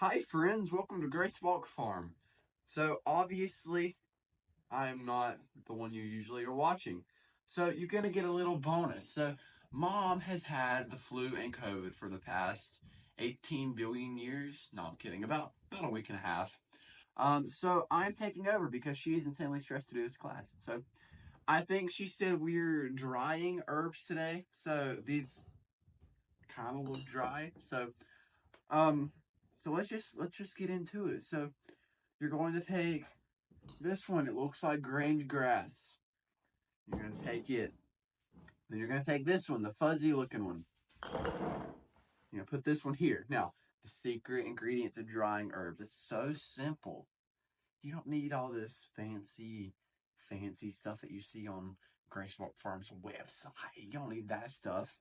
Hi friends, welcome to Grace Walk Farm. So obviously, I'm not the one you usually are watching. So you're gonna get a little bonus. So mom has had the flu and COVID for the past 18 billion years. No, I'm kidding. About a week and a half. So I'm taking over because she's insanely stressed to do this class. So I think she said we're drying herbs today. So these kind of look dry. Um, so let's just get into it. So you're going to take this one. It looks like grained grass. You're going to take it. Then you're going to take this one, the fuzzy looking one. You're going to put this one here. Now, the secret ingredient to drying herbs. It's so simple. You don't need all this fancy stuff that you see on Grace Walk Farm's website. You don't need that stuff.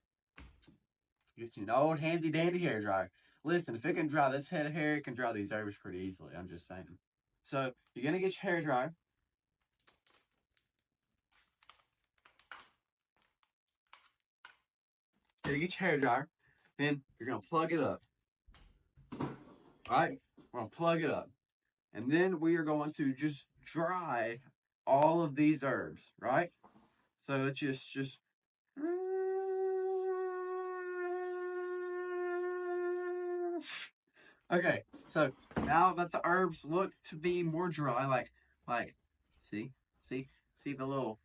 Get you an old handy dandy hair dryer. Listen, if it can dry this head of hair, it can dry these herbs pretty easily. I'm just saying. So you're gonna get your hair dryer. So you get your hair dryer. Then you're gonna plug it up. Alright? We're gonna plug it up. And then we are going to just dry all of these herbs, right? So it's just okay, so now that the herbs look to be more dry, like see, see the little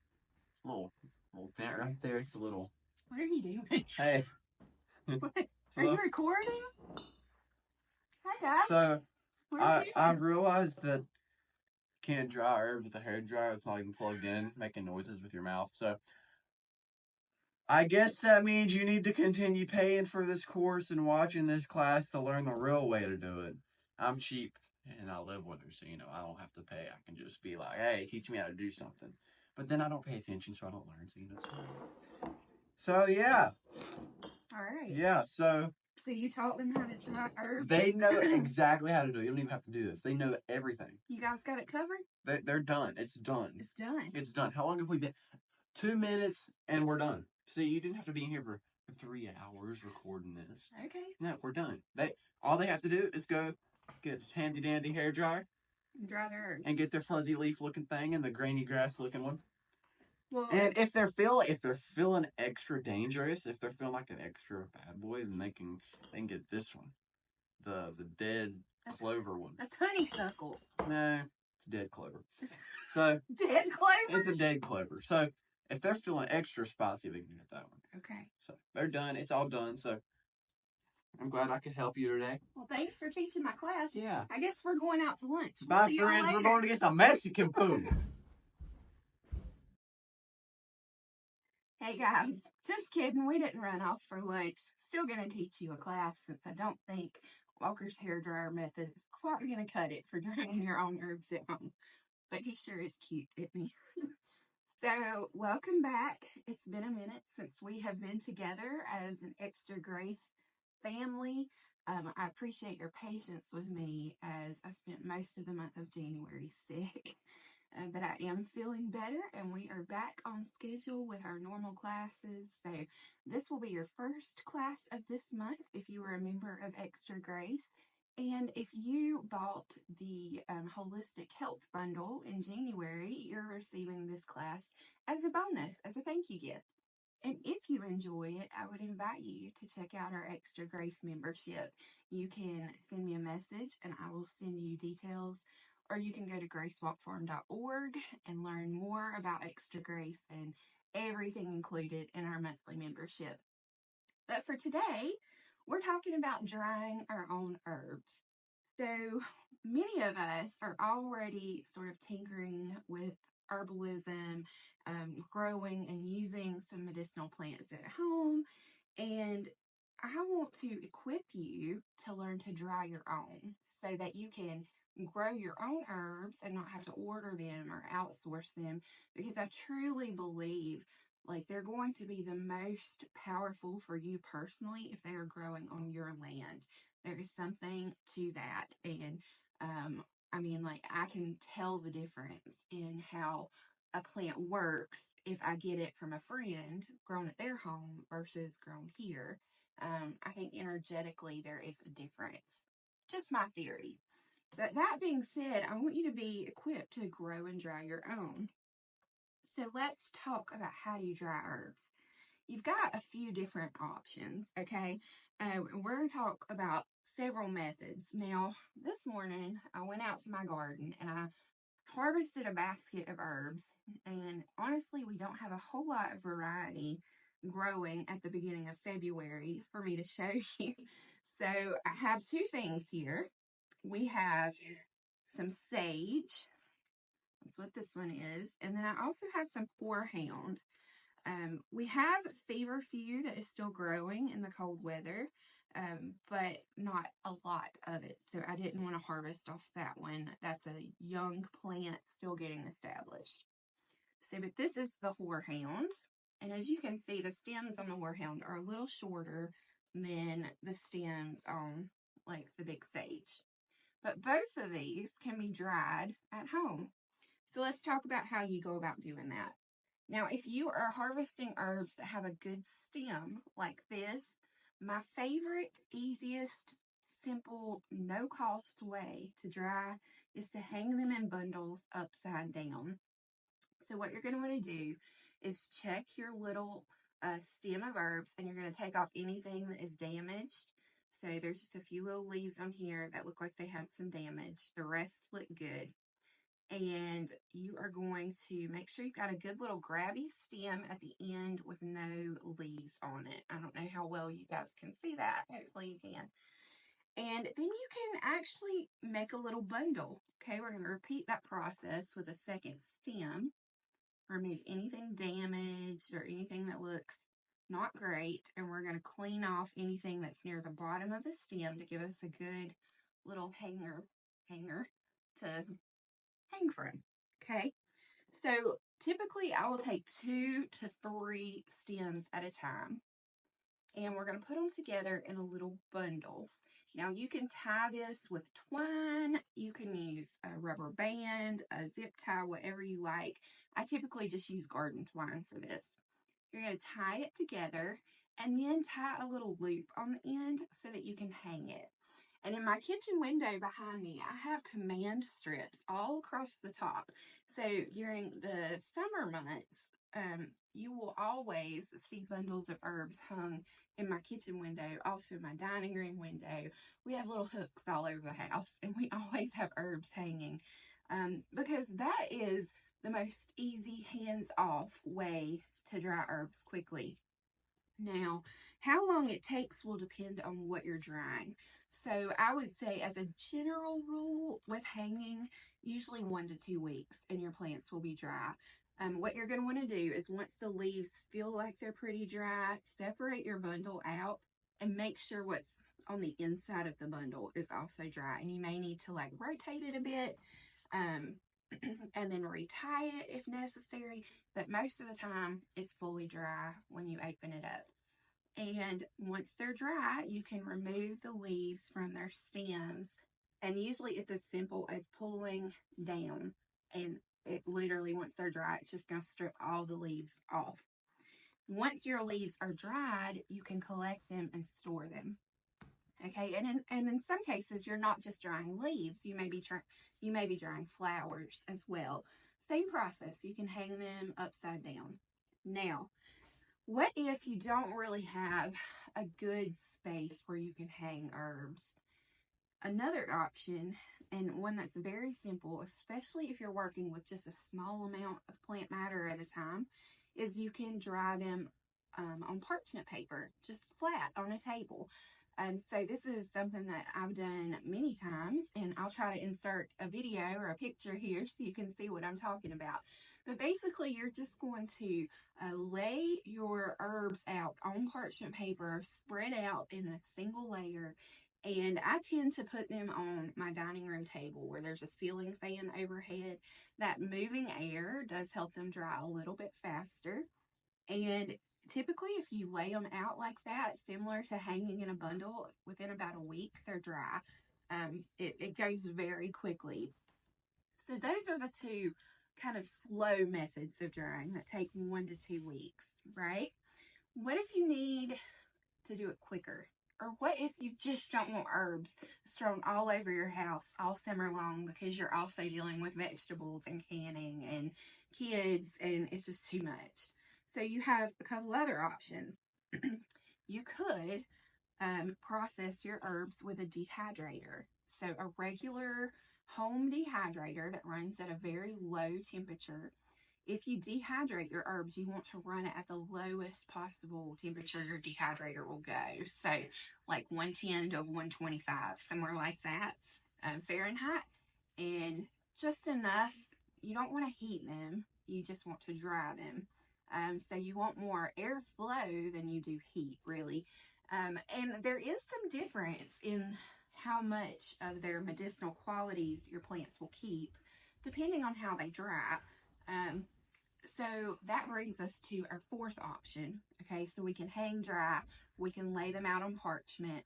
dent right there. It's a little. What are you doing? Hey. What? Are you recording? Hi guys. So what are you I doing? realized that you can't dry herbs with a hair dryer. It's not even plugged in, making noises with your mouth. So I guess that means you need to continue paying for this course and watching this class to learn the real way to do it. I'm cheap and I live with her, so I don't have to pay. I can just be like, hey, teach me how to do something. But then I don't pay attention, so I don't learn. So it's fine. So yeah. All right. Yeah. So you taught them how to dry herbs. They know exactly how to do it. You don't even have to do this. They know everything. You guys got it covered? They're done. It's done. It's done. It's done. How long have we been? 2 minutes and we're done. See, you didn't have to be in here for 3 hours recording this. Okay. No, we're done. All they have to do is go get a handy dandy hair dryer and dry their herbs and get their fuzzy leaf looking thing and the grainy grass looking one. Well, and if they're feeling extra dangerous, if they're feeling like an extra bad boy, then they can get this one, the dead clover one. That's honeysuckle. No, it's dead clover. So dead clover. It's a dead clover. So if they're feeling extra spicy, they can get that one. Okay. So they're done. It's all done. So I'm glad I could help you today. Well, thanks for teaching my class. Yeah. I guess we're going out to lunch. Bye, friends. We're going to get some Mexican food. Hey guys, just kidding. We didn't run off for lunch. Still going to teach you a class since I don't think Walker's hairdryer method is quite going to cut it for drying your own herbs at home. But he sure is cute, isn't he? So, welcome back. It's been a minute since we have been together as an Extra Grace family. I appreciate your patience with me as I spent most of the month of January sick. But I am feeling better and we are back on schedule with our normal classes. So this will be your first class of this month if you were a member of Extra Grace. And if you bought the Holistic Health Bundle in January, you're receiving this class as a bonus, as a thank you gift. And if you enjoy it, I would invite you to check out our Extra Grace membership. You can send me a message and I will send you details, or you can go to gracewalkfarm.org and learn more about Extra Grace and everything included in our monthly membership. But for today, we're talking about drying our own herbs. So many of us are already sort of tinkering with herbalism, growing and using some medicinal plants at home. And I want to equip you to learn to dry your own so that you can grow your own herbs and not have to order them or outsource them, because I truly believe they're going to be the most powerful for you personally if they are growing on your land. There is something to that. And I can tell the difference in how a plant works if I get it from a friend grown at their home versus grown here. I think energetically there is a difference. Just my theory. But that being said, I want you to be equipped to grow and dry your own. So let's talk about how do you dry herbs. You've got a few different options, okay? We're going to talk about several methods. Now, this morning, I went out to my garden and I harvested a basket of herbs. And honestly, we don't have a whole lot of variety growing at the beginning of February for me to show you. So I have two things here. We have some sage. That's what this one is. And then I also have some horehound. We have feverfew that is still growing in the cold weather, but not a lot of it. So I didn't want to harvest off that one. That's a young plant still getting established. So, but this is the horehound. And as you can see, the stems on the horehound are a little shorter than the stems on like the big sage. But both of these can be dried at home. So let's talk about how you go about doing that. Now, if you are harvesting herbs that have a good stem like this, my favorite, easiest, simple, no-cost way to dry is to hang them in bundles upside down. So what you're going to want to do is check your little stem of herbs, and you're going to take off anything that is damaged. So there's just a few little leaves on here that look like they had some damage. The rest look good. And you are going to make sure you've got a good little grabby stem at the end with no leaves on it. I don't know how well you guys can see that. Hopefully you can. And then you can actually make a little bundle. Okay, we're going to repeat that process with a second stem. Remove anything damaged or anything that looks not great. And we're going to clean off anything that's near the bottom of the stem to give us a good little hanger to hang from. Okay, so typically I will take 2 to 3 stems at a time, and we're going to put them together in a little bundle. Now you can tie this with twine, you can use a rubber band, a zip tie, whatever you like. I typically just use garden twine for this. You're going to tie it together and then tie a little loop on the end so that you can hang it. And in my kitchen window behind me, I have command strips all across the top. So during the summer months, you will always see bundles of herbs hung in my kitchen window, also my dining room window. We have little hooks all over the house, and we always have herbs hanging because that is the most easy, hands-off way to dry herbs quickly. Now, how long it takes will depend on what you're drying. So I would say as a general rule with hanging, usually 1 to 2 weeks and your plants will be dry. What you're going to want to do is once the leaves feel like they're pretty dry, separate your bundle out and make sure what's on the inside of the bundle is also dry. And you may need to like rotate it a bit and then retie it if necessary. But most of the time, it's fully dry when you open it up. And once they're dry, you can remove the leaves from their stems. And usually it's as simple as pulling down. And it literally, once they're dry, it's just going to strip all the leaves off. Once your leaves are dried, you can collect them and store them. Okay, and in some cases, you're not just drying leaves. You may be drying flowers as well. Same process. You can hang them upside down. Now, what if you don't really have a good space where you can hang herbs? Another option, and one that's very simple, especially if you're working with just a small amount of plant matter at a time, is you can dry them on parchment paper, just flat on a table. So this is something that I've done many times, and I'll try to insert a video or a picture here so you can see what I'm talking about. But basically, you're just going to lay your herbs out on parchment paper, spread out in a single layer, and I tend to put them on my dining room table where there's a ceiling fan overhead. That moving air does help them dry a little bit faster. And typically, if you lay them out like that, similar to hanging in a bundle, within about a week, they're dry. It goes very quickly. So those are the two kind of slow methods of drying that take 1 to 2 weeks, right? What if you need to do it quicker? Or what if you just don't want herbs strewn all over your house all summer long because you're also dealing with vegetables and canning and kids and it's just too much? So you have a couple other options. You could process your herbs with a dehydrator. So a regular home dehydrator that runs at a very low temperature. If you dehydrate your herbs, you want to run it at the lowest possible temperature your dehydrator will go. So like 110 to 125, somewhere like that, Fahrenheit. And just enough, you don't want to heat them, you just want to dry them. So you want more airflow than you do heat, really. And there is some difference in how much of their medicinal qualities your plants will keep, depending on how they dry. So that brings us to our fourth option. Okay, so we can hang dry, we can lay them out on parchment,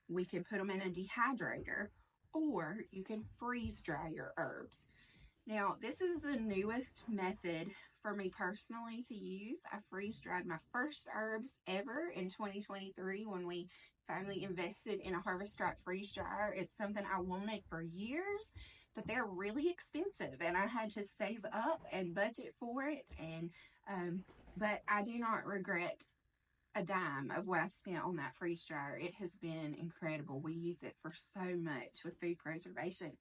we can put them in a dehydrator, or you can freeze dry your herbs. Now, this is the newest method for me personally to use. I freeze dried my first herbs ever in 2023 when we finally invested in a Harvest Strike freeze dryer. It's something I wanted for years, but they're really expensive and I had to save up and budget for it. But I do not regret a dime of what I spent on that freeze dryer. It has been incredible. We use it for so much with food preservation.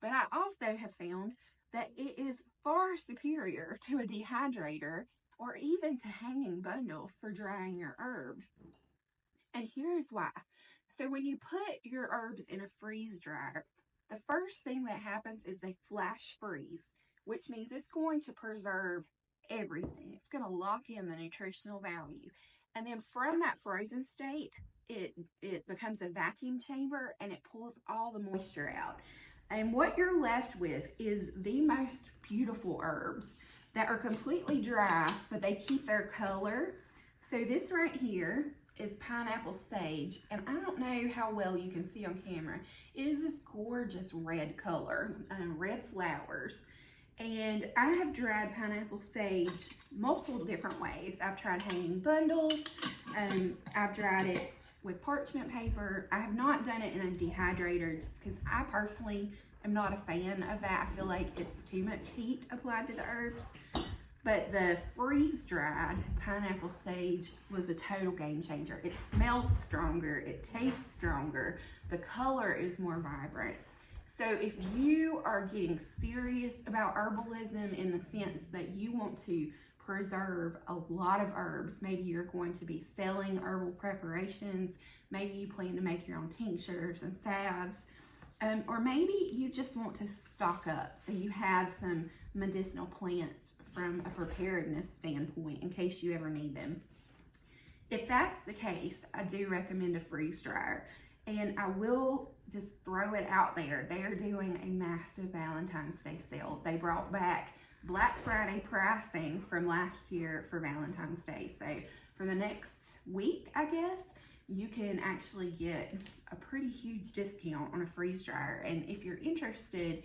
But I also have found that it is far superior to a dehydrator or even to hanging bundles for drying your herbs. And here's why. So when you put your herbs in a freeze dryer, the first thing that happens is they flash freeze, which means it's going to preserve everything. It's going to lock in the nutritional value. And then from that frozen state, it becomes a vacuum chamber and it pulls all the moisture out. And what you're left with is the most beautiful herbs that are completely dry, but they keep their color. So this right here is pineapple sage, and I don't know how well you can see on camera. It is this gorgeous red color, red flowers. And I have dried pineapple sage multiple different ways. I've tried hanging bundles, I've dried it with parchment paper. I have not done it in a dehydrator just because I personally am not a fan of that. I feel like it's too much heat applied to the herbs. But the freeze-dried pineapple sage was a total game changer. It smells stronger, it tastes stronger, the color is more vibrant. So if you are getting serious about herbalism in the sense that you want to preserve a lot of herbs, maybe you're going to be selling herbal preparations, maybe you plan to make your own tinctures and salves, or maybe you just want to stock up so you have some medicinal plants from a preparedness standpoint in case you ever need them. If that's the case, I do recommend a freeze dryer. And I will just throw it out there. They are doing a massive Valentine's Day sale. They brought back Black Friday pricing from last year for Valentine's Day. So for the next week, I guess, you can actually get a pretty huge discount on a freeze dryer. And if you're interested,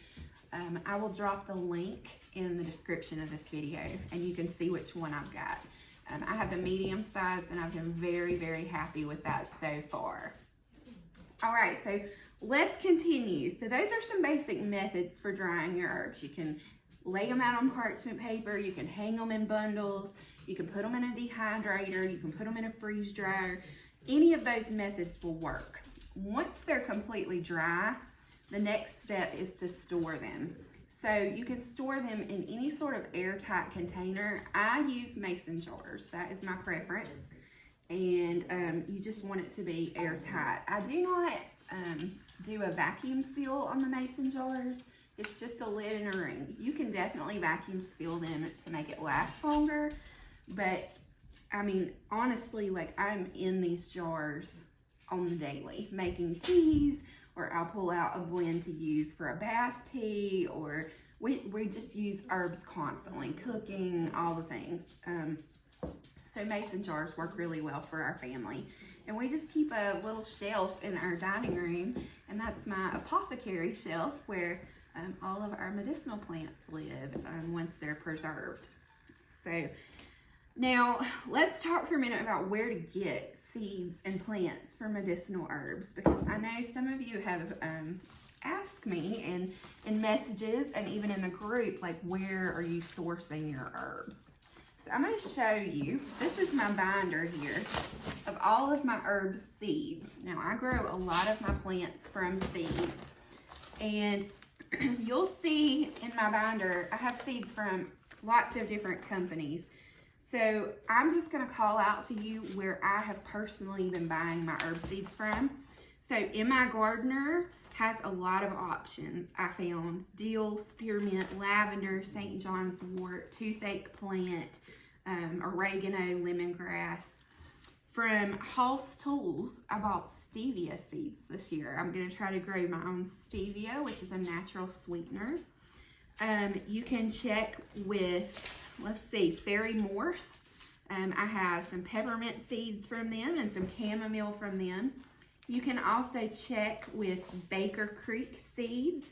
I will drop the link in the description of this video and you can see which one I've got. I have the medium size and I've been very, very happy with that so far. All right, so let's continue. So those are some basic methods for drying your herbs. You can lay them out on parchment paper, you can hang them in bundles, you can put them in a dehydrator, you can put them in a freeze dryer. Any of those methods will work. Once they're completely dry, the next step is to store them. So you can store them in any sort of airtight container. I use mason jars, that is my preference. And you just want it to be airtight. I do not do a vacuum seal on the mason jars. It's just a lid and a ring. You can definitely vacuum seal them to make it last longer. But I mean, honestly, like I'm in these jars on the daily making teas, or I'll pull out a blend to use for a bath tea, or we just use herbs constantly, cooking, all the things. So mason jars work really well for our family. And we just keep a little shelf in our dining room, and that's my apothecary shelf where all of our medicinal plants live once they're preserved. So Now, let's talk for a minute about where to get seeds and plants for medicinal herbs, because I know some of you have asked me in messages and even in the group, like, where are you sourcing your herbs? So I'm going to show you. This is my binder here of all of my herb seeds. Now, I grow a lot of my plants from seed, and you'll see in my binder, I have seeds from lots of different companies. So I'm just going to call out to you where I have personally been buying my herb seeds from. So In My Gardener has a lot of options. I found dill, spearmint, lavender, St. John's wort, toothache plant, oregano, lemongrass. From Hoss Tools, I bought stevia seeds this year. I'm going to try to grow my own stevia, which is a natural sweetener. You can check with, let's see, Fairy Morse. I have some peppermint seeds from them and some chamomile from them. You can also check with Baker Creek Seeds.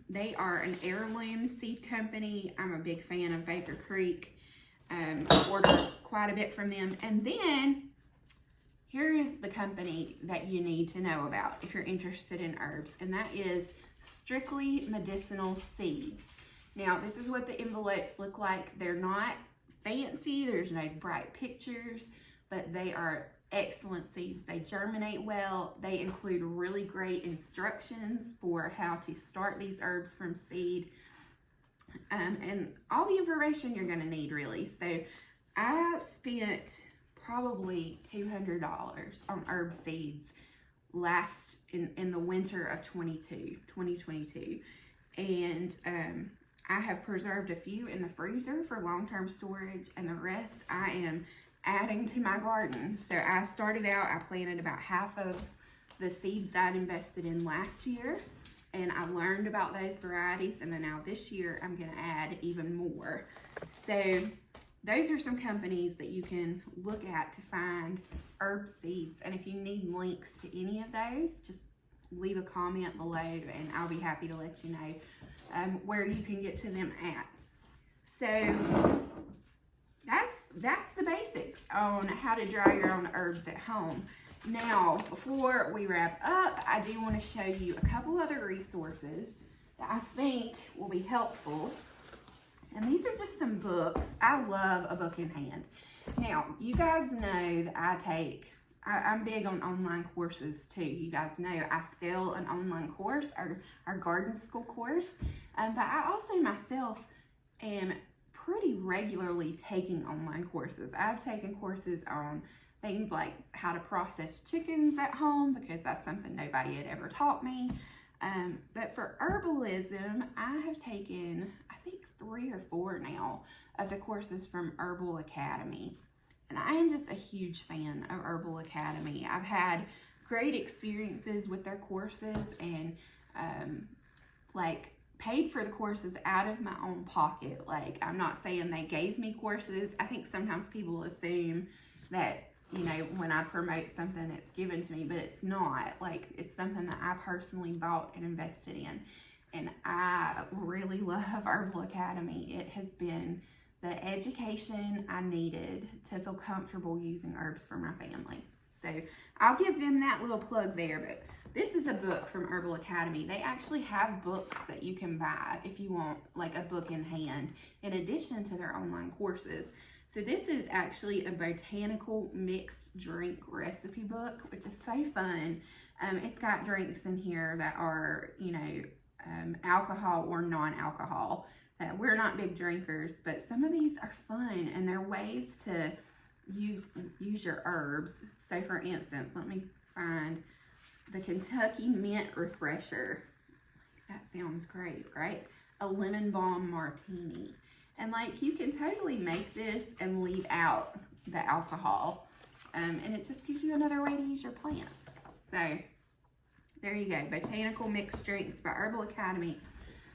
They are an heirloom seed company. I'm a big fan of Baker Creek. Ordered quite a bit from them. And then here is the company that you need to know about if you're interested in herbs, and that is Strictly Medicinal Seeds. Now, this is what the envelopes look like. They're not fancy, there's no bright pictures, but they are excellent seeds. They germinate well. They include really great instructions for how to start these herbs from seed, and all the information you're going to need, really. So I spent probably $200 on herb seeds in the winter of 2022, and I have preserved a few in the freezer for long-term storage, and the rest I am adding to my garden. So I started out, I planted about half of the seeds I'd invested in last year, and I learned about those varieties, and then now this year I'm going to add even more. So those are some companies that you can look at to find herb seeds, and if you need links to any of those, just leave a comment below and I'll be happy to let you know where you can get to them at. So that's the basics on how to dry your own herbs at home. Now, before we wrap up, I do want to show you a couple other resources that I think will be helpful. And these are just some books. I love a book in hand. Now, you guys know that I'm big on online courses too. You guys know I sell an online course, our garden school course. But I also myself am pretty regularly taking online courses. I've taken courses on things like how to process chickens at home, because that's something nobody had ever taught me. But for herbalism, I have taken, I think, 3 or 4 now of the courses from Herbal Academy. And I am just a huge fan of Herbal Academy. I've had great experiences with their courses, and paid for the courses out of my own pocket. Like, I'm not saying they gave me courses. I think sometimes people assume that, you know, when I promote something, it's given to me, but it's not. Like, it's something that I personally bought and invested in. And I really love Herbal Academy. It has been the education I needed to feel comfortable using herbs for my family. So I'll give them that little plug there, but this is a book from Herbal Academy. They actually have books that you can buy if you want, like, a book in hand, in addition to their online courses. So this is actually a botanical mixed drink recipe book, which is so fun. It's got drinks in here that are, you know, alcohol or non-alcohol. We're not big drinkers, but some of these are fun, and they're ways to use your herbs. So for instance, let me find the Kentucky Mint Refresher. That sounds great, right? A lemon balm martini. And like, you can totally make this and leave out the alcohol. And it just gives you another way to use your plants. So there you go, Botanical Mixed Drinks by Herbal Academy.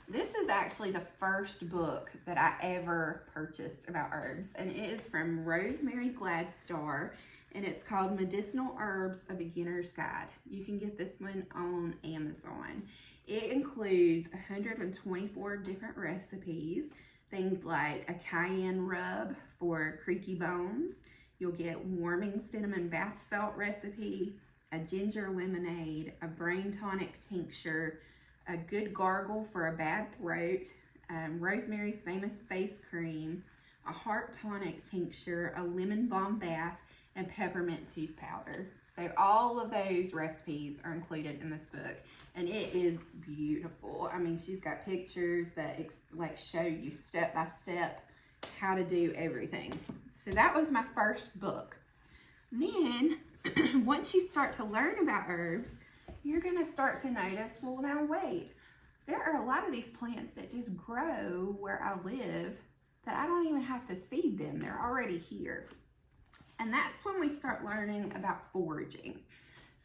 This is actually the first book that I ever purchased about herbs, and it is from Rosemary Gladstar, and it's called Medicinal Herbs, A Beginner's Guide. You can get this one on Amazon. It includes 124 different recipes things like a cayenne rub for creaky bones. You'll get warming cinnamon bath salt recipe, a ginger lemonade, a brain tonic tincture, a good gargle for a bad throat, Rosemary's Famous Face Cream, a heart tonic tincture, a lemon balm bath, and peppermint tooth powder. So all of those recipes are included in this book, and it is beautiful. I mean, she's got pictures that like show you step by step how to do everything. So that was my first book. Then once you start to learn about herbs, you're going to start to notice, well, now wait, there are a lot of these plants that just grow where I live that I don't even have to seed them. They're already here. And that's when we start learning about foraging.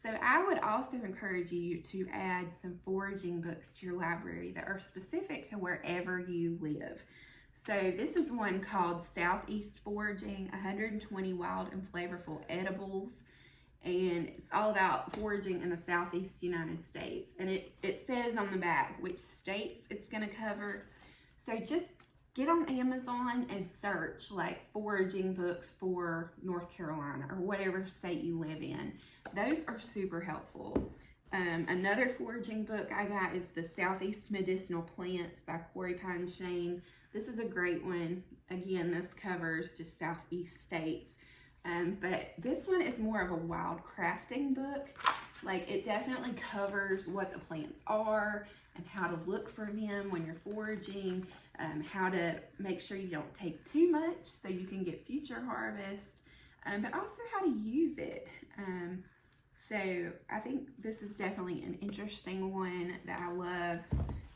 So I would also encourage you to add some foraging books to your library that are specific to wherever you live. So this is one called Southeast Foraging, 120 Wild and Flavorful Edibles. And it's all about foraging in the Southeast United States. And it says on the back which states it's going to cover. So just get on Amazon and search like foraging books for North Carolina or whatever state you live in. Those are super helpful. Another foraging book I got is the Southeast Medicinal Plants by Corey Pine Shane. This is a great one. Again, this covers just Southeast states. But this one is more of a wild crafting book. Like, it definitely covers what the plants are and how to look for them when you're foraging, how to make sure you don't take too much so you can get future harvest, but also how to use it. So I think this is definitely an interesting one that I love.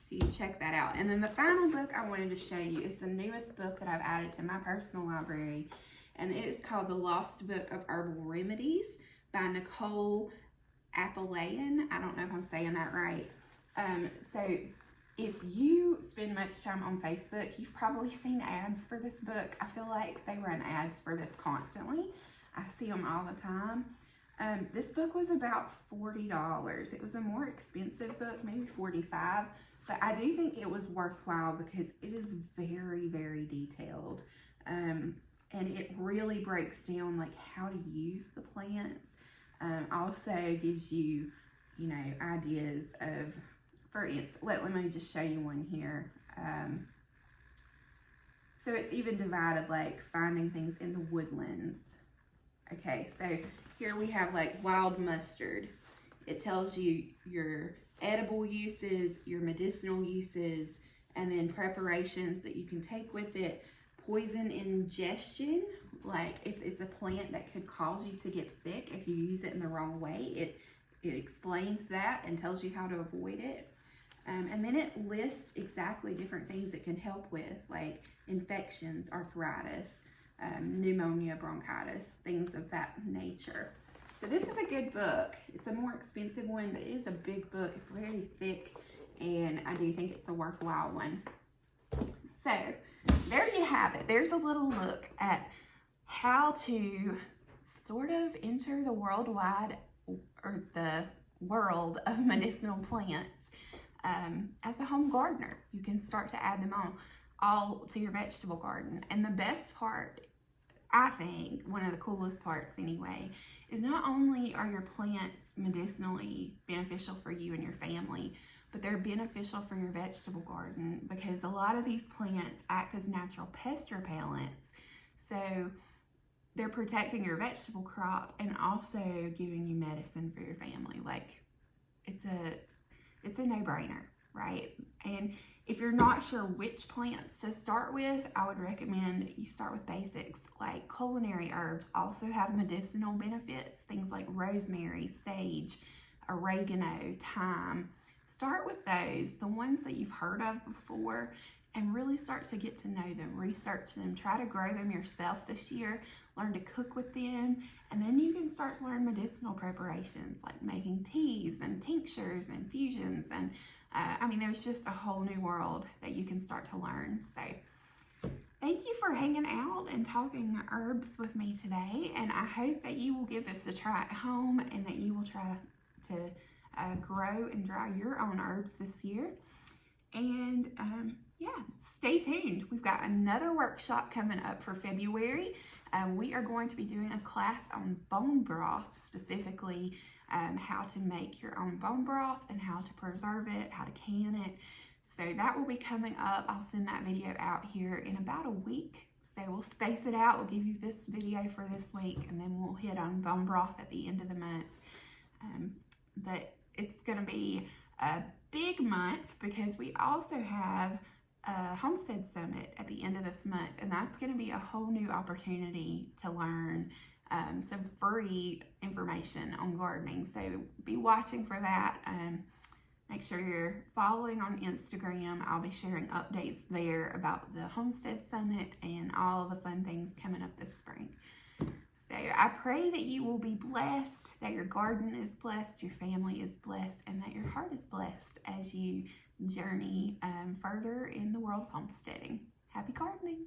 So you check that out. And then the final book I wanted to show you is the newest book that I've added to my personal library. And it is called The Lost Book of Herbal Remedies by Nicole Appalayan. I don't know if I'm saying that right. So if you spend much time on Facebook, you've probably seen ads for this book. I feel like they run ads for this constantly. I see them all the time. This book was about $40. It was a more expensive book, maybe $45, but I do think it was worthwhile because it is very, very detailed. And it really breaks down like how to use the plants. Also gives you, ideas of, for instance, let me just show you one here. So it's even divided like finding things in the woodlands. Okay, so here we have like wild mustard. It tells you your edible uses, your medicinal uses, and then preparations that you can take with it. Poison ingestion, like if it's a plant that could cause you to get sick if you use it in the wrong way, it explains that and tells you how to avoid it. And then it lists exactly different things it can help with, like infections, arthritis, pneumonia, bronchitis, things of that nature. So this is a good book. It's a more expensive one, but it is a big book. It's very thick, and I do think it's a worthwhile one. So there you have it. There's a little look at how to sort of enter the worldwide or the world of medicinal plants as a home gardener. You can start to add them on all to your vegetable garden. And the best part, I think, one of the coolest parts anyway, is not only are your plants medicinally beneficial for you and your family, but they're beneficial for your vegetable garden because a lot of these plants act as natural pest repellents. So they're protecting your vegetable crop and also giving you medicine for your family. Like, it's a no-brainer, right? And if you're not sure which plants to start with, I would recommend you start with basics. Like culinary herbs also have medicinal benefits, things like rosemary, sage, oregano, thyme. Start with those, the ones that you've heard of before, and really start to get to know them, research them, try to grow them yourself this year, learn to cook with them, and then you can start to learn medicinal preparations like making teas and tinctures and infusions, and there's just a whole new world that you can start to learn. So thank you for hanging out and talking herbs with me today, and I hope that you will give this a try at home and that you will try to grow and dry your own herbs this year. And yeah, stay tuned. We've got another workshop coming up for February. We are going to be doing a class on bone broth, specifically how to make your own bone broth and how to preserve it, how to can it. So that will be coming up. I'll send that video out here in about a week. So we'll space it out. We'll give you this video for this week, and then we'll hit on bone broth at the end of the month. But it's going to be a big month because we also have a Homestead Summit at the end of this month, and that's going to be a whole new opportunity to learn some free information on gardening. So be watching for that. Make sure you're following on Instagram. I'll be sharing updates there about the Homestead Summit and all the fun things coming up this spring. So I pray that you will be blessed, that your garden is blessed, your family is blessed, and that your heart is blessed as you journey further in the world of homesteading. Happy gardening!